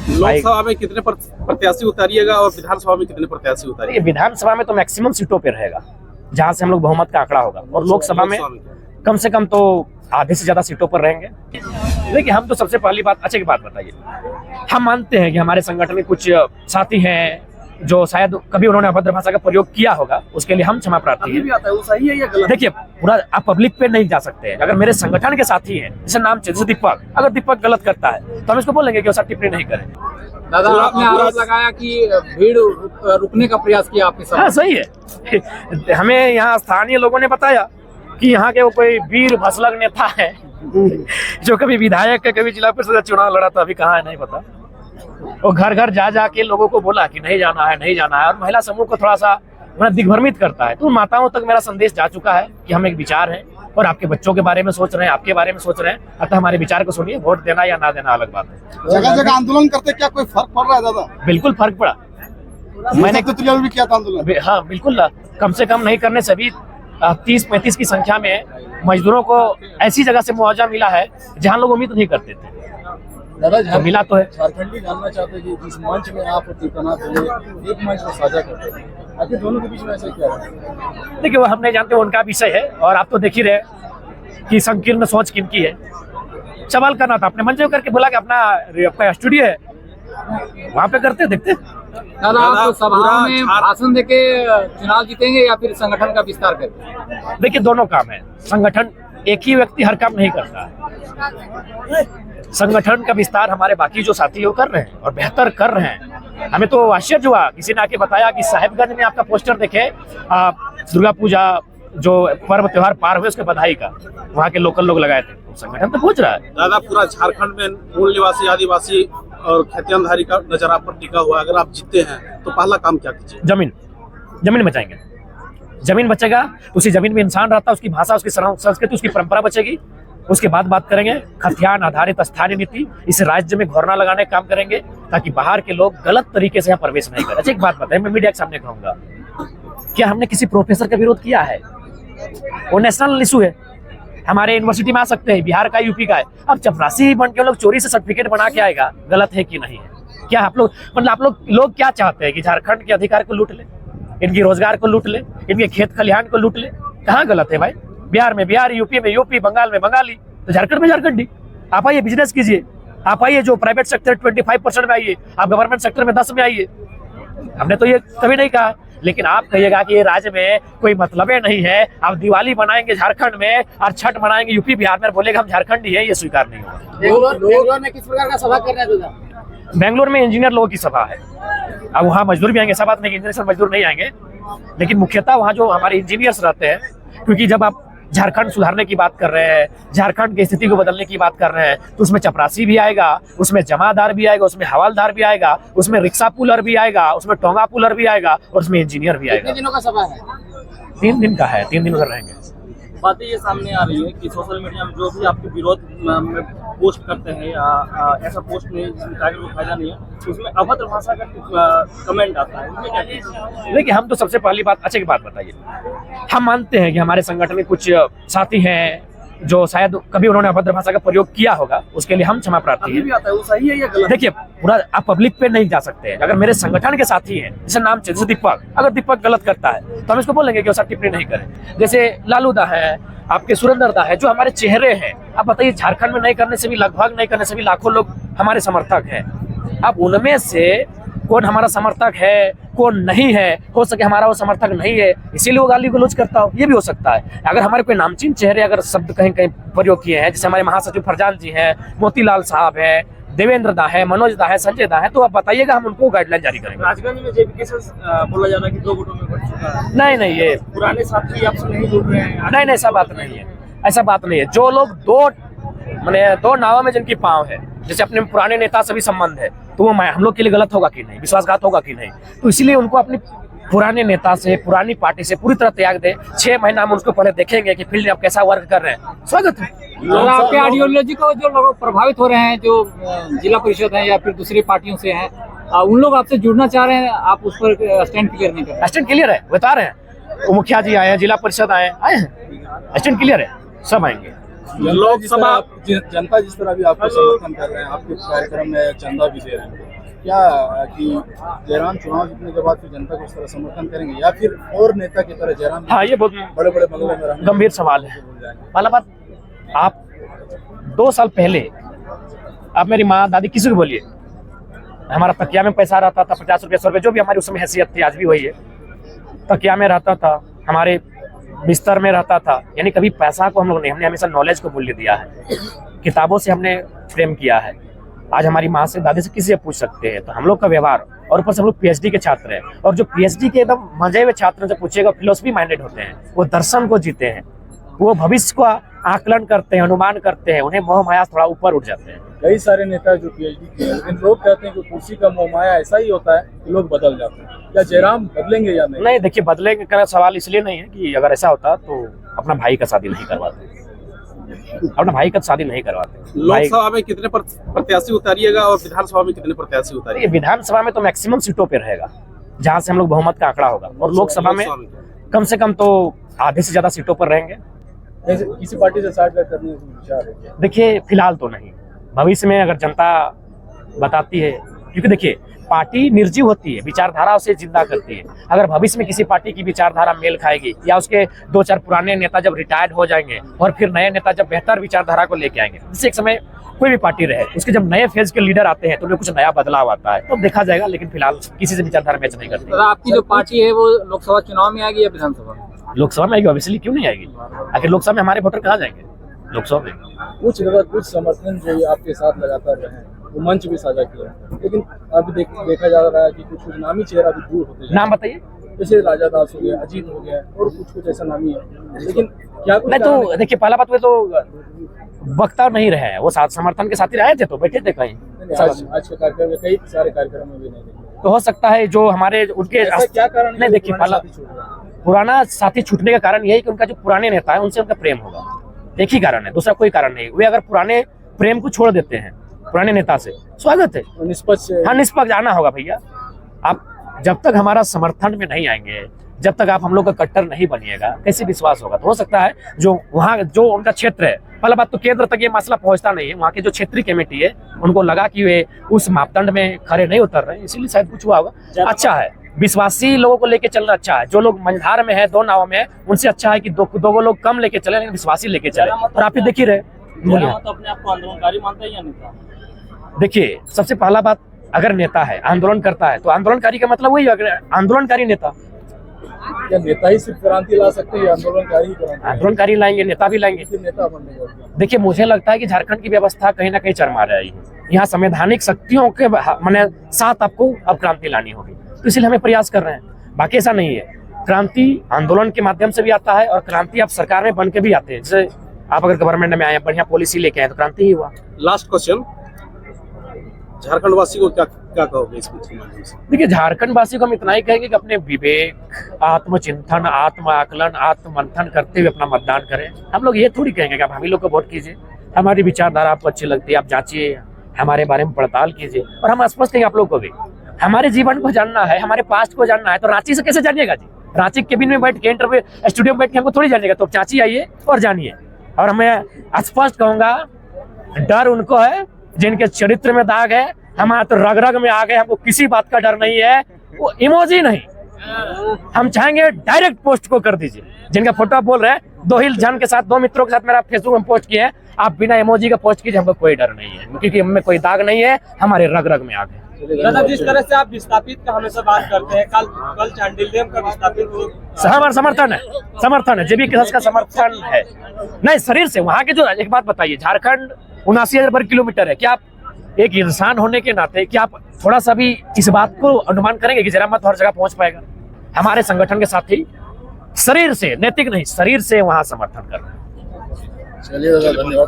लोकसभा में कितने प्रत्याशी उतारिएगा और विधानसभा में कितने प्रत्याशी उतारिएगा? विधानसभा में तो मैक्सिमम सीटों पे रहेगा जहां से हम लोग बहुमत का आंकड़ा होगा, और लोकसभा में कम से कम तो आधे से ज्यादा सीटों पर रहेंगे। देखिए, हम तो सबसे पहली बात, अच्छे की बात बताइए, हम मानते हैं कि हमारे संगठन में कुछ साथी हैं जो शायद कभी उन्होंने अभद्र भाषा का प्रयोग किया होगा, उसके लिए हम क्षमा प्रार्थी हैं। वो सही है या गलत? देखिए, पूरा आप पब्लिक पे नहीं जा सकते हैं। अगर मेरे संगठन के साथी हैं, जैसे नाम जैसे दीपक, अगर दीपक गलत करता है तो हम इसको बोलेंगे कि वो सब टिप्पणी नहीं करें। दादा, आपने आरोप लगाया कि भीड़ रुकने का प्रयास किया आपके साथ। हाँ, सही है। हमें यहाँ स्थानीय लोगों ने बताया कि यहाँ के वो कोई वीर भसलग नेता है जो कभी विधायक का, कभी जिला परिषद चुनाव लड़ा था, अभी कहाँ है नहीं पता। वो घर घर जा जाके लोगों को बोला कि नहीं जाना है, नहीं जाना है, और महिला समूह को थोड़ा सा दिग्भ्रमित करता है। तो माताओं तक मेरा संदेश जा चुका है कि हम एक विचार है और आपके बच्चों के बारे में सोच रहे हैं, आपके बारे में सोच रहे हैं, अतः हमारे विचार को सुनिए। वोट देना या ना देना अलग बात है। जगह जगह आंदोलन करते, क्या कोई फर्क पड़ रहा है दादा? बिल्कुल फर्क पड़ा। मैंने भी किया था आंदोलन। हाँ बिल्कुल, कम से कम नहीं करने से भी 30-35 की संख्या में मजदूरों को ऐसी जगह से मुआवजा मिला है जहाँ लोग उम्मीद नहीं करते थे। दादा, तो मिला तो है। झारखंडी जानना चाहते हैं कि जिस मंच में आप और दीपनाथ एक मंच को साझा करते हैं, आखिर दोनों के बीच में ऐसा क्या है? देखिए, वो हम नहीं जानते, उनका विषय है, और आप तो देख ही रहे कि संकीर्ण सोच किनकी है। सवाल करना था, अपने मंच में करके बोला कि अपना स्टूडियो है, वहाँ पे करते देखते। दादा, आप सभा में भाषण देके चुनाव जीतेंगे या फिर संगठन का विस्तार करेंगे? देखिए, दोनों काम है। संगठन, एक ही व्यक्ति हर काम नहीं करता है। संगठन का विस्तार हमारे बाकी जो साथी वो कर रहे हैं और बेहतर कर रहे हैं। हमें तो आश्चर्य हुआ, किसी ने आके बताया कि साहिबगंज में आपका पोस्टर देखे, दुर्गा पूजा जो पर्व त्योहार पार हुए उसके बधाई का, वहाँ के लोकल लोग लगाए थे। तो संगठन तो पहुंच रहा है। दादा, पूरा झारखंड में मूल निवासी, आदिवासी और खेतियानधारी का नजर आप पर टिका हुआ। अगर आप जीते हैं तो पहला काम क्या कीजिए? जमीन बचाएंगे। जमीन बचेगा तो उसी जमीन में इंसान रहता है, उसकी भाषा, उसकी संस्कृति, उसकी परंपरा बचेगी। उसके बाद बात करेंगे खतियान आधारित स्थानीय नीति, इस राज्य में घोरना लगाने का काम करेंगे ताकि बाहर के लोग गलत तरीके से यहाँ प्रवेश नहीं करें। अच्छा, एक बात बताएं, मैं मीडिया के सामने कहूंगा, क्या हमने किसी प्रोफेसर का विरोध किया है? वो नेशनल इशू है, हमारे यूनिवर्सिटी में आ सकते हैं, बिहार का, यूपी का है। अब चपरासी बन के लोग चोरी से सर्टिफिकेट बना के आएगा, गलत है कि नहीं है? क्या आप लोग, मतलब आप लोग क्या चाहते हैं कि झारखंड के अधिकार को लूट ले, इनकी रोजगार को लूट ले, इनके खेत खलिहान को लूट ले? कहाँ गलत है भाई? बिहार में बिहारी, यूपी में यूपी, बंगाल में बंगाली, तो झारखंड में झारखंडी। आप आइए, बिजनेस कीजिए, आप आइए, जो प्राइवेट सेक्टर 25% में आइए, आप गवर्नमेंट सेक्टर में 10 में आइए। हमने तो ये कभी नहीं कहा, लेकिन आप कहिएगा कि ये राज्य में कोई मतलब नहीं है, आप दिवाली मनाएंगे झारखंड में और छठ मनाएंगे यूपी बिहार में, बोलेगा हम झारखंडी है, ये स्वीकार नहीं होगा। बेंगलोर में किस प्रकार का सभा कर रहे हैं दादा? बेंगलोर में इंजीनियर लोगों की सभा है। अब वहाँ मजदूर भी आएंगे, ऐसा बात नहीं, इंजीनियर मजदूर नहीं आएंगे, लेकिन मुख्यतः वहाँ जो हमारे इंजीनियर्स रहते हैं, क्योंकि जब आप झारखंड सुधारने की बात कर रहे हैं, झारखंड की स्थिति को बदलने की बात कर रहे हैं, तो उसमें चपरासी भी आएगा, उसमें जमादार भी आएगा, उसमें हवालदार भी आएगा, उसमें रिक्शा पुलर भी आएगा, उसमें टोंगा पुलर भी आएगा, और उसमें इंजीनियर भी आएगा। कितने दिनों का सभा है? 3 दिन का है, 3 दिन उधर रहेंगे। बातें ये सामने आ रही है कि सोशल मीडिया में जो भी आपके विरोध में पोस्ट करते हैं या ऐसा पोस्ट नहीं जिसमें कोई फायदा नहीं है, उसमें अभद्र भाषा का कमेंट आता है, उसमें क्या कहते हैं? देखिए, हम तो सबसे पहली बात, अच्छे की बात बताइए, हम मानते हैं कि हमारे संगठन में कुछ साथी हैं जो शायद कभी उन्होंने अभद्र भाषा का प्रयोग किया होगा, उसके लिए हम क्षमा प्रार्थी हैं। वो सही है या गलत? देखिए, पूरा आप पब्लिक पे नहीं जा सकते हैं। अगर मेरे संगठन के साथी हैं, जैसे नाम जैसे दीपक, अगर दीपक गलत करता है तो हम इसको बोलेंगे कि वो सब टिप्पणी नहीं करें। जैसे लालू दा है, आपके सुरेंद्र दा है, जो हमारे चेहरे हैं। आप बताइए, झारखंड में नहीं करने से भी, लगभग नहीं करने से भी लाखों लोग हमारे समर्थक हैं। अब उनमें से कौन हमारा समर्थक है, कौन नहीं है, हो सके हमारा वो समर्थक नहीं है, इसीलिए वो गाली गलौज करता हो, ये भी हो सकता है। अगर हमारे कोई नामचीन चेहरे अगर शब्द कहीं कहीं प्रयोग किए हैं, जैसे हमारे महासचिव फरजान जी हैं, मोतीलाल साहब है, देवेंद्र दा है, मनोज दा है, संजय दा है, तो आप बताइएगा, हम उनको गाइडलाइन जारी करेंगे। राजगंज में जेपी से बोला जा रहा है कि 2 वोटों में बढ़ चुका है। नहीं, ये पुराने साथी आपसे नहीं जुड़ रहे हैं? नहीं, ऐसा बात नहीं है, ऐसा बात नहीं है। जो लोग दो नावों में जिनकी पाँव है, जैसे अपने पुराने नेता से भी संबंध है, तो वो हम लोग के लिए गलत होगा कि नहीं, विश्वासघात होगा कि नहीं? तो इसलिए उनको अपनी पुराने नेता से, पुरानी पार्टी से पूरी तरह त्याग दे। 6 महीना हम उसको पहले देखेंगे कि फील्ड में आप कैसा वर्क कर रहे हैं। स्वागत है। आपके आइडियोलॉजी को जो लोग प्रभावित हो रहे हैं, जो जिला परिषद है या फिर दूसरी पार्टियों से हैं, उन लोग आपसे जुड़ना चाह रहे हैं, आप उस पर स्टैंड क्लियर नहीं कर रहे? स्टैंड क्लियर है, बता रहे हैं। वो मुखिया जी आए हैं, जिला परिषद आए हैं, स्टैंड क्लियर है, सब आएंगे। लोकसभा जनता जिस तरह भी आपको समर्थन कर रहे हैं, आपके कार्यक्रम में चंदा भी दे रहे हैं, क्या कि जयराम चुनाव जीतने के बाद फिर जनता को इस तरह समर्थन करेंगे या फिर और नेता की तरह जयराम हाँ, ये बहुत बड़े बड़े बंगले में रहने गंभीर सवाल है। पहला बात, आप 2 साल पहले आप मेरी माँ दादी किसी को बोलिए, हमारा तकिया में पैसा रहता था 50 रुपये 100 रुपये, जो भी हमारी उस समय हैसियत थी, आज भी वही है। तकिया में रहता था, हमारे बिस्तर में रहता था, यानी कभी पैसा को हम लोग नहीं, हमने हमेशा नॉलेज को मूल्य दिया है, किताबों से हमने प्रेम किया है। आज हमारी माँ से दादी से किसी से पूछ सकते हैं, तो हम लोग का व्यवहार, और ऊपर से हम लोग पीएचडी के छात्र हैं, और जो पीएचडी के एकदम मजे हुए छात्र से पूछेगा, फिलोसफी माइंडेड होते हैं, वो दर्शन को जीते हैं, वो भविष्य का आकलन करते हैं, अनुमान करते हैं, उन्हें मोह माया थोड़ा ऊपर उठ जाते हैं। कई सारे नेता जो पीएचडी किए हैं, लेकिन लोग कहते हैं कि कुर्सी का मोह माया ऐसा ही होता है कि लोग बदल जाते हैं। क्या जयराम बदलेंगे या नहीं? नहीं, देखिए, बदलेंगे का सवाल इसलिए नहीं है कि अगर ऐसा होता तो अपना भाई का शादी नहीं करवाते, अपना भाई का शादी नहीं करवाते। लोकसभा में कितने प्रत्याशी उतारिएगा और विधानसभा में कितने प्रत्याशी उतारिएगा? विधानसभा में तो मैक्सिमम सीटों पे रहेगा, जहां से हम लोग बहुमत का आंकड़ा होगा, और लोकसभा में कम से कम तो आधे से ज्यादा सीटों पर रहेंगे। किसी पार्टी से साझेदारी करने का विचार है? देखिए, फिलहाल तो नहीं, भविष्य में अगर जनता बताती है, क्योंकि देखिए पार्टी निर्जीव होती है, विचारधारा उसे जिंदा करती है। अगर भविष्य में किसी पार्टी की विचारधारा मेल खाएगी, या उसके 2-4 पुराने नेता जब रिटायर्ड हो जाएंगे और फिर नए नेता जब बेहतर विचारधारा को लेके आएंगे, जिससे एक समय कोई भी पार्टी रहे, उसके जब नए फेज के लीडर आते हैं तो उनमें कुछ नया बदलाव आता है, तो देखा जाएगा। लेकिन फिलहाल किसी से विचारधारा मैच नहीं करती। तो आपकी जो पार्टी है वो लोकसभा चुनाव में आएगी या विधानसभा? लोकसभा में आएगी, ऑब्वियसली, क्यों नहीं आएगी? आखिर लोकसभा में हमारे वोटर कहाँ जाएंगे? लोकसभा में कुछ जगह कुछ समर्थन जो आपके साथ लगातार रहे, वो मंच भी साझा किया, लेकिन अभी देखा जा रहा है कि कुछ नामी चेहरा भी दूर होते हैं। नाम बताइए। जैसे राजा दास हो गया, अजीत हो गया, और कुछ ऐसा नामी है, लेकिन क्या नहीं, तो देखिए, पहला बात, वे तो वक्ता नहीं रहे हैं, वो साथ समर्थन के साथ ही रहे थे, तो बैठे थे कहीं। आज के कार्यक्रम में कई सारे कार्यक्रम में भी नहीं देखे, तो हो सकता है जो हमारे उनके क्या कारण? नहीं, देखिए, पहला पुराना साथी छूटने का कारण यही कि उनका जो पुराने नेता है उनसे उनका प्रेम होगा, एक ही कारण है, दूसरा कोई कारण नहीं। वे अगर पुराने प्रेम को छोड़ देते हैं पुराने नेता से, स्वागत है, निष्पक्ष। हाँ, निष्पक्ष जाना होगा भैया। आप जब तक हमारा समर्थन में नहीं आएंगे, जब तक आप हम लोग का कट्टर नहीं बनिएगा, कैसे विश्वास होगा? तो हो सकता है जो वहाँ जो उनका क्षेत्र है, पहला बात तो केंद्र तक ये मसला पहुंचता नहीं है, वहाँ की जो क्षेत्रीय कमेटी है उनको लगा कि वे उस मापदंड में खड़े नहीं उतर रहे हैं, इसीलिए शायद कुछ हुआ होगा। अच्छा है, विश्वासी लोगों को लेके चलना अच्छा है। जो लोग मंझधार में है, 2 नाव में है, उनसे अच्छा है कि दो लोग कम लेके चले, लेकिन विश्वासी लेके चले। और आप ही देख ही रहे, तो अपने आप को आंदोलनकारी मानता है या नेता? देखिए, सबसे पहला बात, अगर नेता है, आंदोलन करता है, तो आंदोलनकारी का मतलब वही है, आंदोलनकारी नेता। क्या नेता ही सिर्फ क्रांति ला सकते हैं, आंदोलनकारी ही आंदोलनकारी लाएंगे, नेता भी लाएंगे। नेता बनने का? देखिए, मुझे लगता है कि झारखंड की व्यवस्था कहीं ना कहीं चरमरा रही है। यहाँ संवैधानिक शक्तियों के माने साथ आपको अब क्रांति लानी होगी, तो इसलिए हमें प्रयास कर रहे हैं। बाकी ऐसा नहीं है, क्रांति आंदोलन के माध्यम से भी आता है, और क्रांति आप सरकार में बन के भी आते हैं। जैसे आप अगर गवर्नमेंट में आए, बढ़िया पॉलिसी लेके आए, तो क्रांति ही हुआ। लास्ट क्वेश्चन, झारखंड वासी को क्या कहोगे इस के माध्यम से? देखिए, झारखंड वासी को हम इतना ही कहेंगे कि अपने विवेक, आत्मचिंतन, आत्म आकलन, आत्ममंथन करते हुए अपना मतदान करें। हम लोग ये थोड़ी कहेंगे कि आप हम ही लोग को वोट कीजिए, हमारी विचारधारा आपको अच्छी लगती है, आप जांचिए, हमारे बारे में पड़ताल कीजिए। और हम स्पष्ट कहेंगे आप लोग को भी, हमारे जीवन को जानना है, हमारे पास्ट को जानना है, तो रांची से कैसे जानिएगा जी? रांची केबिन में बैठ के, इंटरव्यू स्टूडियो में बैठ के हमको थोड़ी जानिएगा, तो रांची आइए और जानिए। और मैं स्पष्ट कहूंगा, डर उनको है जिनके चरित्र में दाग है, हमारे तो रग रग में आ गए, हमको किसी बात का डर नहीं है। वो इमोजी नहीं, हम चाहेंगे डायरेक्ट पोस्ट को कर दीजिए। जिनका फोटो आप बोल रहे हैं, 2 ही जन के साथ, 2 मित्रों के साथ मेरा फेसबुक में पोस्ट किया है, आप बिना इमोजी का पोस्ट कीजिए, हमको कोई डर नहीं है, क्योंकि हमें कोई दाग नहीं है, हमारे रग रग में आ गए। दादा, जिस तरह से आप विस्थापित का हमेशा बात करते हैं, कल चांडिल डैम का विस्थापित हमारा समर्थन है, जेबी किसान का समर्थन है। नहीं, शरीर से वहाँ के जो, एक बात बताइए, झारखंड 79,000 वर्ग किलोमीटर है, क्या आप एक इंसान होने के नाते क्या आप थोड़ा सा भी इस बात को अनुमान करेंगे कि जरा मत हर जगह पहुंच पाएगा? हमारे संगठन के साथी शरीर से, नैतिक नहीं, शरीर से वहां समर्थन कर रहे हैं। चलिए दादा, धन्यवाद।